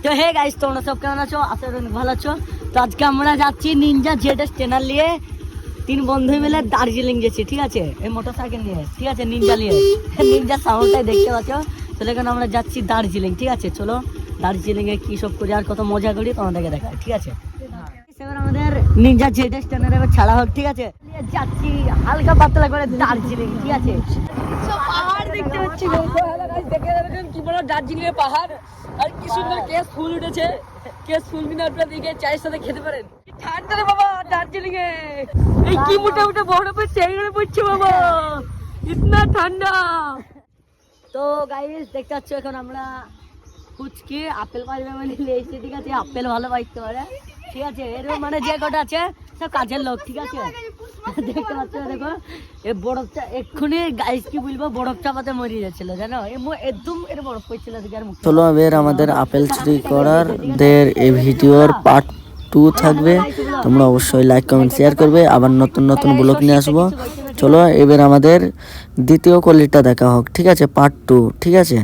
তো hey guys, তোমরা সব কেমন আছো? আশা করি ভালো আছো। তো আজকে আমরা যাচ্ছি নিনজা জেডএস ট্রেনার নিয়ে, 3 বন্ধু মিলে দার্জিলিং যাচ্ছি, ঠিক আছে? এই মোটরসাইকেল নিয়ে, ঠিক আছে? নিনজা নিয়ে, নিনজা সাউন্ডটাই দেখতে পাচ্ছ। তো এখন আমরা যাচ্ছি দার্জিলিং, ঠিক আছে? চলো দার্জিলিং এ কি সব করি আর কত মজা করি তোমাদেরকে দেখাই, ঠিক আছে? এবার আমাদের নিনজা জেডএস ট্রেনার এবার ছাড়া হোক, ঠিক আছে? যাচ্ছি হালকা পাতলা করে দার্জিলিং, ঠিক আছে? পাহাড় দেখতে পাচ্ছি, দেখে যাবেন কি বড় দার্জিলিং এর পাহাড়, আর কি সুন্দর কেশ ফুল উঠেছে। কেশ ফুল কিনা আপনারা দেখে চায়ের সাথে খেতে পারেন। ঠান্ডা রে বাবা দার্জিলিং এ, এই কি মোটা মোটা বরফ পড়ছে, এখানে পড়ছে বাবা, ইতনা ঠান্ডা। তো গাইস দেখতে পাচ্ছ এখন আমরা ফুচকি আপেল পাইবে বলে নিয়েছি, ঠিক আছে? আপেল ভালো পাইতে পারে, ঠিক আছে? এর মানে যে কটা আছে সব কাজের লোক, ঠিক আছে? দেখতে পাচ্ছ, দেখো এই বরফটা এক্ষুনি গাইস কি বলবো, বরফ চাপাতে মরে যাচ্ছিল, জানো? একদম এর বরফ পড়ছিল। চলো এবার আমাদের আপেল চুরি করার এই ভিডিওর পার্ট 2 থাকবে। তোমরা অবশ্যই লাইক কমেন্ট শেয়ার করবে, আবার নতুন নতুন ব্লগ নিয়ে আসবো। চলো এবার আমাদের দ্বিতীয় কলিটা দেখা হোক, ঠিক আছে? পার্ট 2, ঠিক আছে?